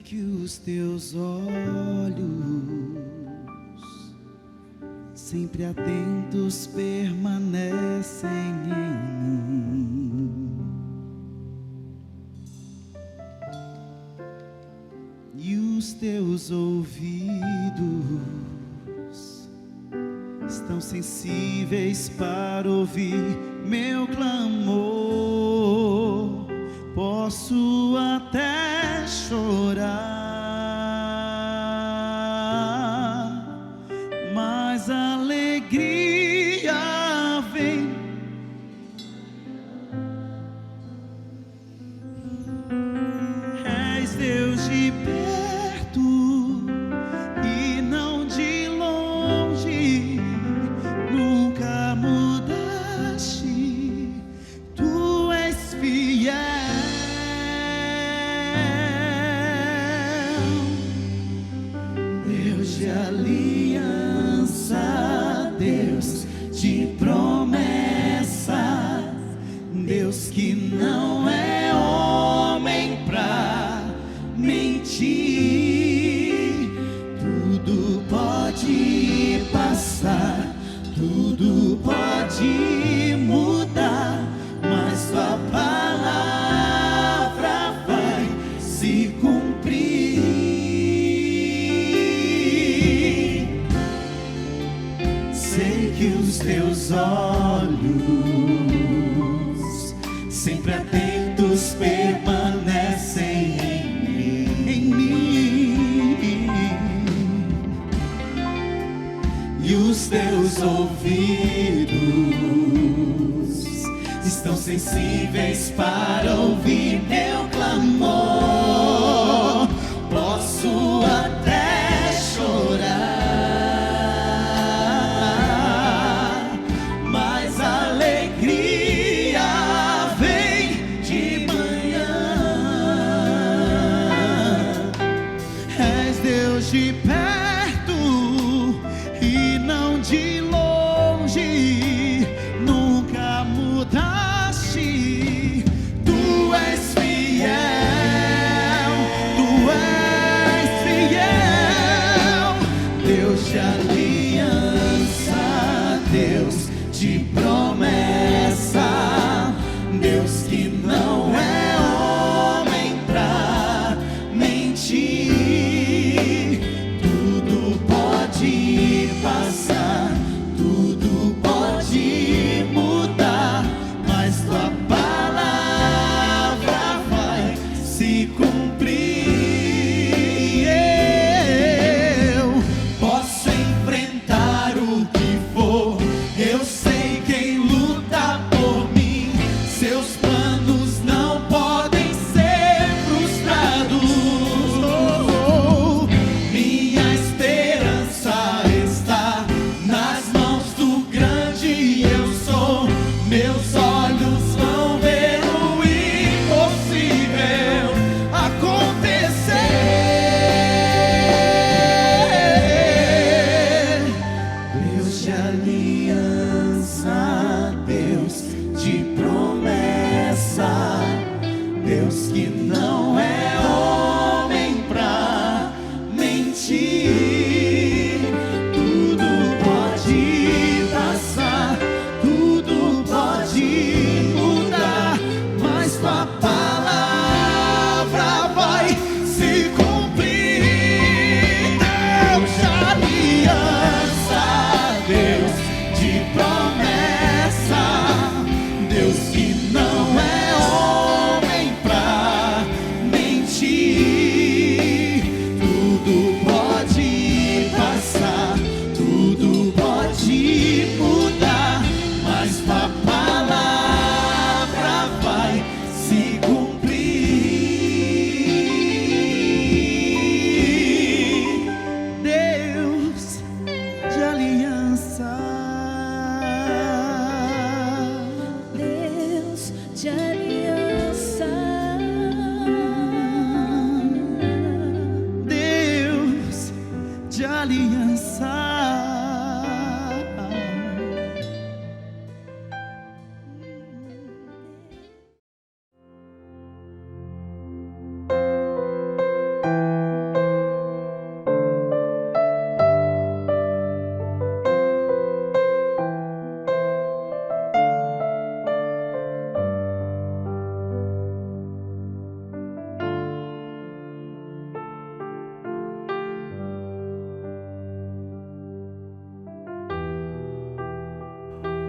que os teus olhos, sempre atentos, permanecem em mim, e os teus ouvidos estão sensíveis para ouvir meu clamor. Posso até chorar, mas a alegria vem. És Deus de perto e não de longe, nunca mudaste, tu és fiel. Deus de aliança, Deus de promessa, Deus que não é homem pra mentir. Tudo pode passar, tudo pode mudar, mas tua palavra vai se cumprir. Sei que os teus olhos, sempre atentos, permanecem em mim, e os teus ouvidos estão sensíveis para ouvir meu clamor. Posso até chorar, mas a alegria vem de manhã. És Deus de perto e não de longe, nunca mudaste, tu és fiel, tu és fiel. Deus de aliança, Deus de promessa, Deus que não é homem pra mentir. Tudo pode passar, tudo pode mudar, mas tua palavra vai se cumprir. Eu posso enfrentar o que for, eu sei quem luta por mim. Seus planos não podem ser frustrados. Minha esperança está nas mãos do grande eu sou. Meus olhos vão ver o impossível acontecer. Deus de aliança, Deus de promessa, Deus que não é homem pra mentir. Tudo pode passar, tudo pode mudar, mas tua palavra vai se cumprir. Deus de aliança, Deus de promessa, Deus que não é homem pra mentir. Tudo pode passar, tudo pode mudar, mas tua palavra vai se cumprir. Deus de aliança, Deus de aliança, Deus de aliança.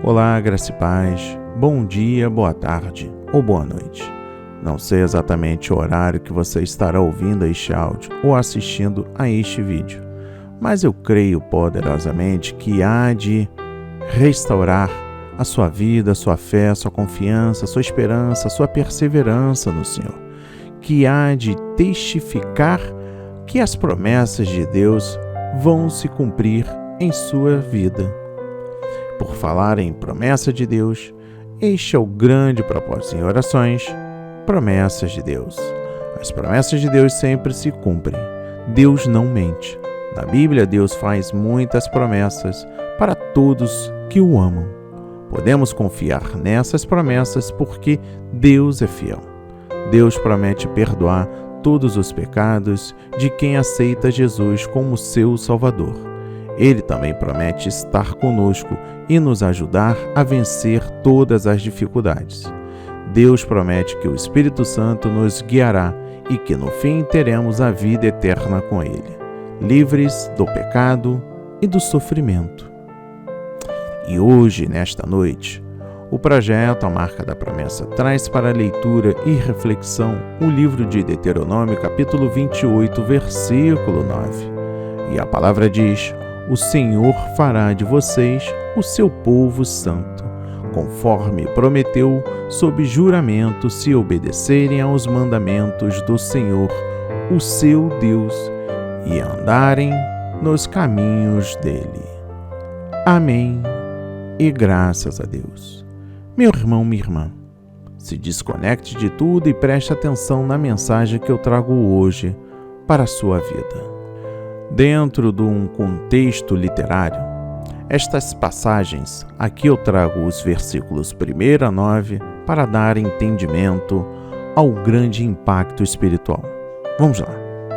Olá, graça e paz, bom dia, boa tarde ou boa noite. Não sei exatamente o horário que você estará ouvindo este áudio ou assistindo a este vídeo, mas eu creio poderosamente que há de restaurar a sua vida, a sua fé, a sua confiança, a sua esperança, a sua perseverança no Senhor, que há de testificar que as promessas de Deus vão se cumprir em sua vida. Por falar em promessa de Deus, este é o grande propósito em orações, promessas de Deus. As promessas de Deus sempre se cumprem. Deus não mente. Na Bíblia, Deus faz muitas promessas para todos que o amam. Podemos confiar nessas promessas porque Deus é fiel. Deus promete perdoar todos os pecados de quem aceita Jesus como seu Salvador. Ele também promete estar conosco e nos ajudar a vencer todas as dificuldades. Deus promete que o Espírito Santo nos guiará e que no fim teremos a vida eterna com Ele, livres do pecado e do sofrimento. E hoje, nesta noite, o projeto A Marca da Promessa traz para leitura e reflexão o livro de Deuteronômio, capítulo 28, versículo 9. E a palavra diz: o Senhor fará de vocês o seu povo santo, conforme prometeu sob juramento, se obedecerem aos mandamentos do Senhor, o seu Deus, e andarem nos caminhos dele. Amém e graças a Deus. Meu irmão, minha irmã, se desconecte de tudo e preste atenção na mensagem que eu trago hoje para a sua vida. Dentro de um contexto literário, estas passagens, aqui eu trago os versículos 1 a 9 para dar entendimento ao grande impacto espiritual. Vamos lá.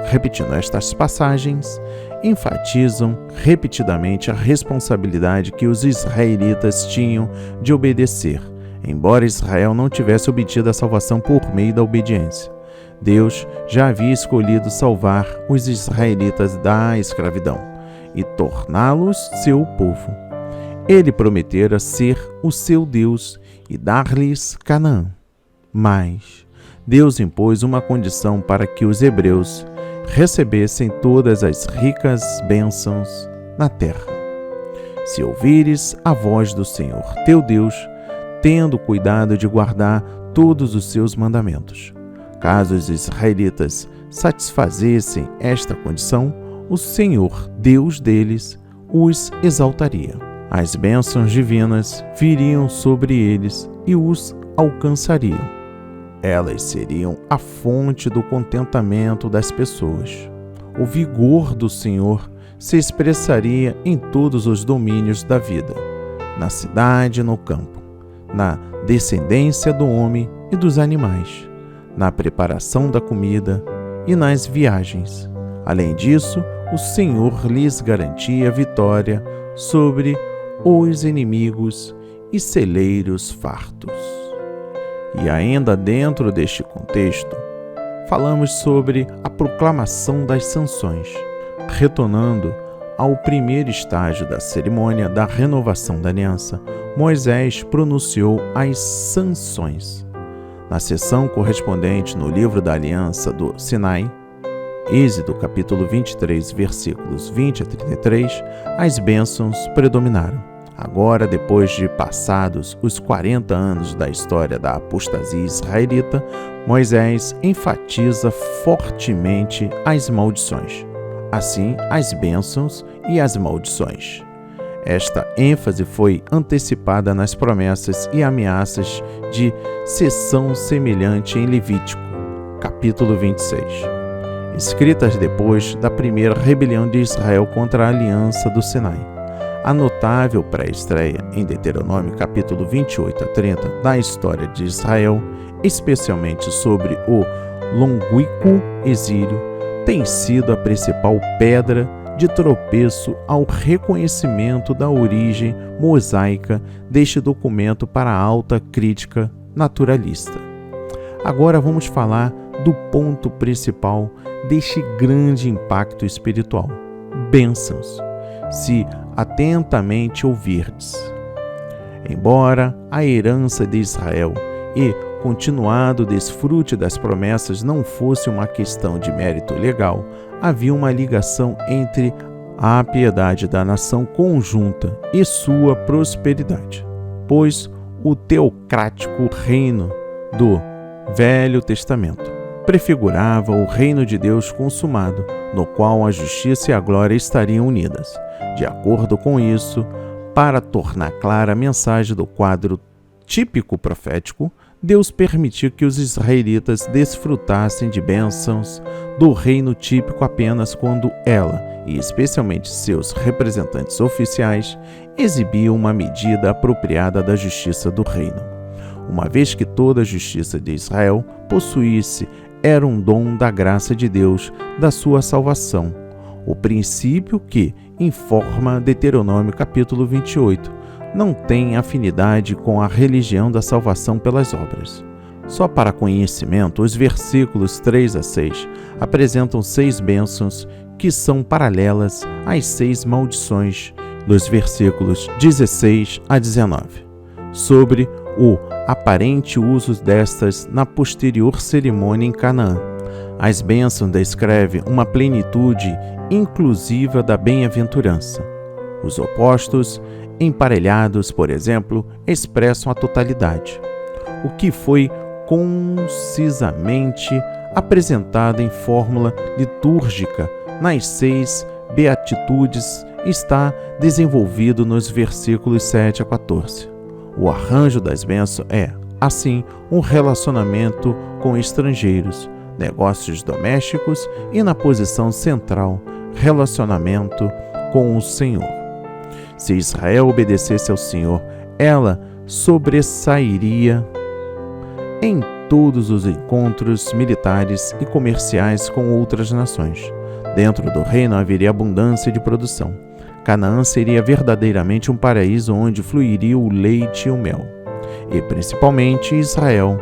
Repetindo, estas passagens enfatizam repetidamente a responsabilidade que os israelitas tinham de obedecer, embora Israel não tivesse obtido a salvação por meio da obediência. Deus já havia escolhido salvar os israelitas da escravidão e torná-los seu povo. Ele prometera ser o seu Deus e dar-lhes Canaã. Mas Deus impôs uma condição para que os hebreus recebessem todas as ricas bênçãos na terra. Se ouvires a voz do Senhor teu Deus, tendo cuidado de guardar todos os seus mandamentos. Caso os israelitas satisfazessem esta condição, o Senhor, Deus deles, os exaltaria. As bênçãos divinas viriam sobre eles e os alcançariam. Elas seriam a fonte do contentamento das pessoas. O vigor do Senhor se expressaria em todos os domínios da vida, na cidade e no campo, na descendência do homem e dos animais, na preparação da comida e nas viagens. Além disso, o Senhor lhes garantia vitória sobre os inimigos e celeiros fartos. E ainda dentro deste contexto, falamos sobre a proclamação das sanções, retornando ao primeiro estágio da cerimônia da renovação da aliança. Moisés pronunciou as sanções. Na seção correspondente no livro da aliança do Sinai, Êxodo capítulo 23, versículos 20 a 33, as bênçãos predominaram. Agora, depois de passados os 40 anos da história da apostasia israelita, Moisés enfatiza fortemente as maldições. Assim, as bênçãos e as maldições. Esta ênfase foi antecipada nas promessas e ameaças de cessão semelhante em Levítico, capítulo 26, escritas depois da primeira rebelião de Israel contra a aliança do Sinai. A notável pré-estreia em Deuteronômio, capítulo 28 a 30, da história de Israel, especialmente sobre o longínquo exílio, tem sido a principal pedra de tropeço ao reconhecimento da origem mosaica deste documento para a alta crítica naturalista. Agora vamos falar do ponto principal deste grande impacto espiritual: bênçãos, se atentamente ouvirdes. Embora a herança de Israel e continuado desfrute das promessas não fosse uma questão de mérito legal, havia uma ligação entre a piedade da nação conjunta e sua prosperidade, pois o teocrático reino do Velho Testamento prefigurava o reino de Deus consumado, no qual a justiça e a glória estariam unidas. De acordo com isso, para tornar clara a mensagem do quadro típico profético, Deus permitiu que os israelitas desfrutassem de bênçãos do reino típico apenas quando ela, e especialmente seus representantes oficiais, exibiam uma medida apropriada da justiça do reino. Uma vez que toda a justiça de Israel possuísse, era um dom da graça de Deus, da sua salvação. O princípio que informa Deuteronômio capítulo 28 não tem afinidade com a religião da salvação pelas obras. Só para conhecimento, os versículos 3 a 6 apresentam 6 bênçãos que são paralelas às 6 maldições dos versículos 16 a 19, sobre o aparente uso destas na posterior cerimônia em Canaã. As bênçãos descrevem uma plenitude inclusiva da bem-aventurança. Os opostos, emparelhados, por exemplo, expressam a totalidade. O que foi concisamente apresentado em fórmula litúrgica nas 6 beatitudes está desenvolvido nos versículos 7 a 14. O arranjo das bênçãos é, assim, um relacionamento com estrangeiros, negócios domésticos e, na posição central, relacionamento com o Senhor. Se Israel obedecesse ao Senhor, ela sobressairia em todos os encontros militares e comerciais com outras nações. Dentro do reino haveria abundância de produção. Canaã seria verdadeiramente um paraíso onde fluiria o leite e o mel. E, principalmente, Israel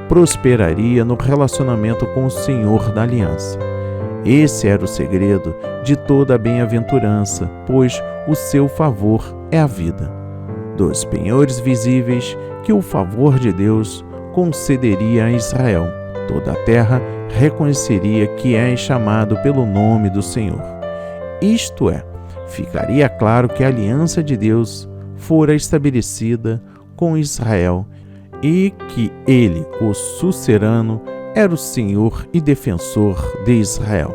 prosperaria no relacionamento com o Senhor da aliança. Esse era o segredo de toda a bem-aventurança, pois o seu favor é a vida. Dos penhores visíveis que o favor de Deus concederia a Israel, toda a terra reconheceria que é chamado pelo nome do Senhor. Isto é, ficaria claro que a aliança de Deus fora estabelecida com Israel e que ele, o sucerano, era o Senhor e defensor de Israel.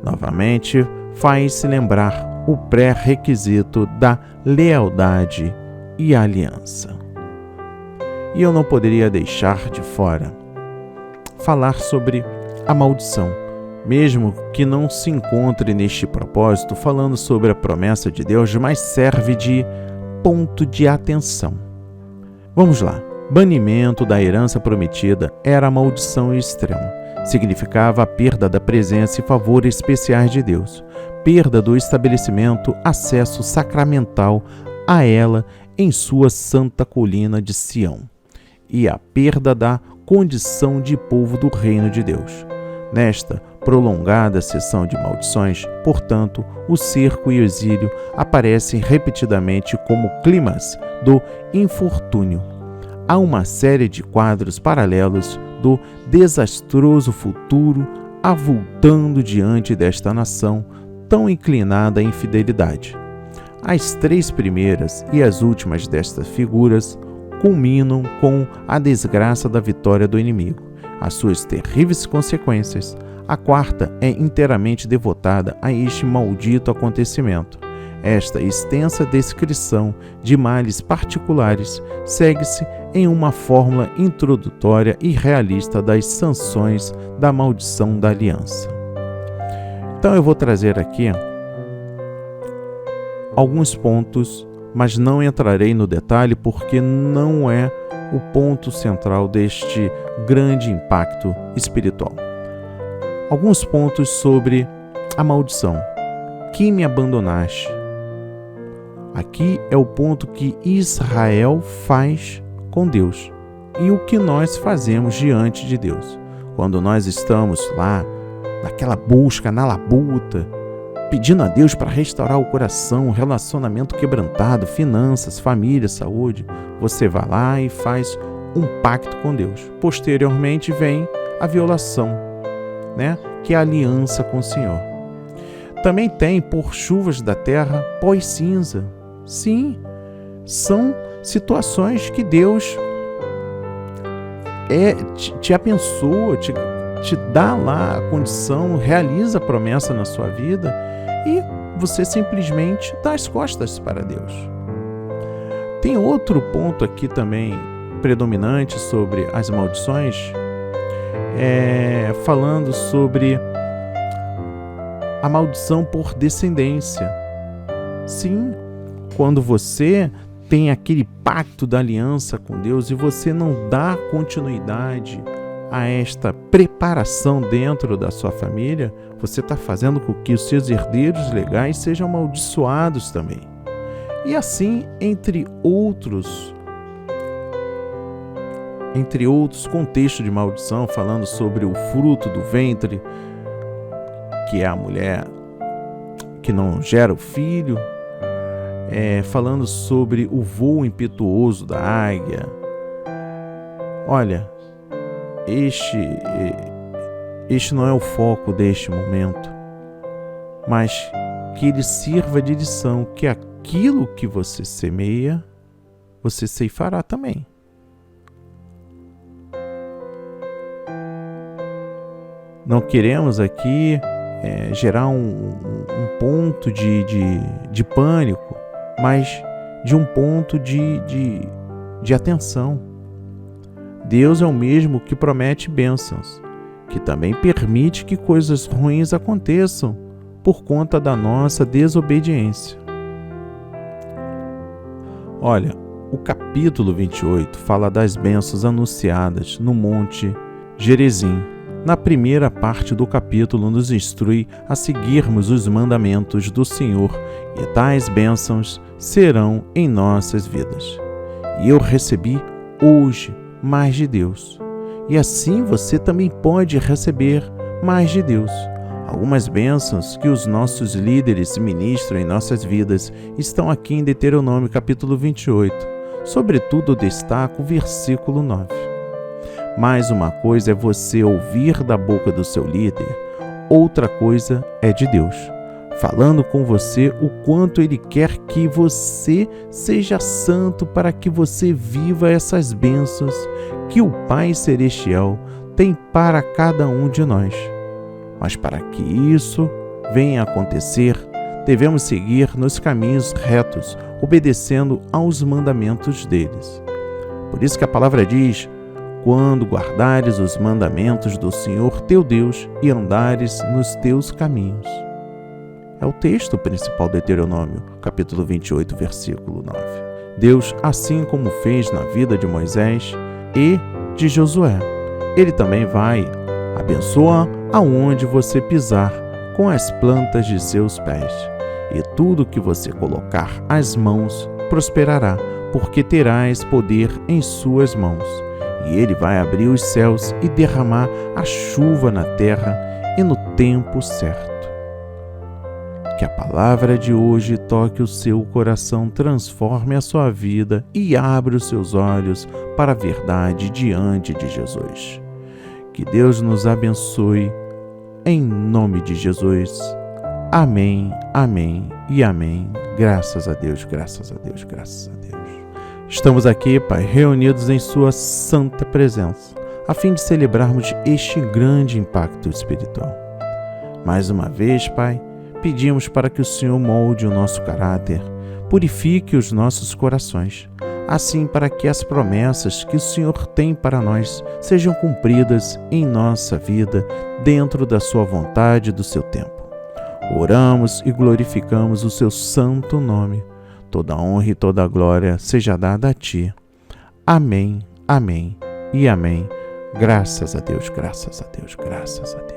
Novamente, faz-se lembrar o pré-requisito da lealdade e aliança. E eu não poderia deixar de fora falar sobre a maldição, mesmo que não se encontre neste propósito falando sobre a promessa de Deus, mas serve de ponto de atenção. Vamos lá. Banimento da herança prometida era a maldição extrema. Significava a perda da presença e favor especiais de Deus, perda do estabelecimento, acesso sacramental a ela em sua santa colina de Sião, e a perda da condição de povo do reino de Deus. Nesta prolongada sessão de maldições, portanto, o cerco e o exílio aparecem repetidamente como clímax do infortúnio. Há uma série de quadros paralelos do desastroso futuro avultando diante desta nação tão inclinada à infidelidade. As 3 primeiras e as últimas destas figuras culminam com a desgraça da vitória do inimigo, as suas terríveis consequências. A quarta é inteiramente devotada a este maldito acontecimento. Esta extensa descrição de males particulares segue-se em uma fórmula introdutória e realista das sanções da maldição da aliança. Então eu vou trazer aqui alguns pontos, mas não entrarei no detalhe porque não é o ponto central deste grande impacto espiritual. Alguns pontos sobre a maldição. Que me abandonaste. Aqui é o ponto que Israel faz com Deus e o que nós fazemos diante de Deus. Quando nós estamos lá, naquela busca, na labuta, pedindo a Deus para restaurar o coração, relacionamento quebrantado, finanças, família, saúde, você vai lá e faz um pacto com Deus. Posteriormente vem a violação, né? Que é a aliança com o Senhor. Também tem por chuvas da terra pós-cinza. Sim, são situações que Deus te abençoa, te dá lá a condição, realiza a promessa na sua vida e você simplesmente dá as costas para Deus. Tem outro ponto aqui também predominante sobre as maldições, falando sobre a maldição por descendência. Sim, quando você tem aquele pacto da aliança com Deus e você não dá continuidade a esta preparação dentro da sua família, você está fazendo com que os seus herdeiros legais sejam amaldiçoados também. E assim, entre outros contextos de maldição, falando sobre o fruto do ventre, que é a mulher que não gera o filho, falando sobre o voo impetuoso da águia. Olha, este não é o foco deste momento, mas que ele sirva de lição, que aquilo que você semeia, você ceifará também. Não queremos aqui gerar um ponto de pânico, mas de um ponto de atenção. Deus é o mesmo que promete bênçãos, que também permite que coisas ruins aconteçam por conta da nossa desobediência. Olha, o capítulo 28 fala das bênçãos anunciadas no Monte Gerizim. Na primeira parte do capítulo nos instrui a seguirmos os mandamentos do Senhor e tais bênçãos serão em nossas vidas. E eu recebi hoje mais de Deus. E assim você também pode receber mais de Deus. Algumas bênçãos que os nossos líderes ministram em nossas vidas estão aqui em Deuteronômio capítulo 28. Sobretudo destaco o versículo 9. Mas uma coisa é você ouvir da boca do seu líder, outra coisa é de Deus, falando com você o quanto Ele quer que você seja santo para que você viva essas bênçãos que o Pai Celestial tem para cada um de nós. Mas para que isso venha a acontecer, devemos seguir nos caminhos retos, obedecendo aos mandamentos deles. Por isso que a palavra diz: quando guardares os mandamentos do Senhor teu Deus e andares nos teus caminhos. É o texto principal do Deuteronômio, capítulo 28, versículo 9. Deus, assim como fez na vida de Moisés e de Josué, Ele também vai abençoar aonde você pisar com as plantas de seus pés. E tudo que você colocar as mãos prosperará, porque terás poder em suas mãos. E Ele vai abrir os céus e derramar a chuva na terra e no tempo certo. Que a palavra de hoje toque o seu coração, transforme a sua vida e abra os seus olhos para a verdade diante de Jesus. Que Deus nos abençoe, em nome de Jesus. Amém, amém e amém. Graças a Deus, graças a Deus, graças a Deus. Estamos aqui, Pai, reunidos em Sua santa presença, a fim de celebrarmos este grande impacto espiritual. Mais uma vez, Pai, pedimos para que o Senhor molde o nosso caráter, purifique os nossos corações, assim para que as promessas que o Senhor tem para nós sejam cumpridas em nossa vida, dentro da Sua vontade e do Seu tempo. Oramos e glorificamos o Seu santo nome. Toda honra e toda glória seja dada a Ti. Amém, amém e amém. Graças a Deus, graças a Deus, graças a Deus.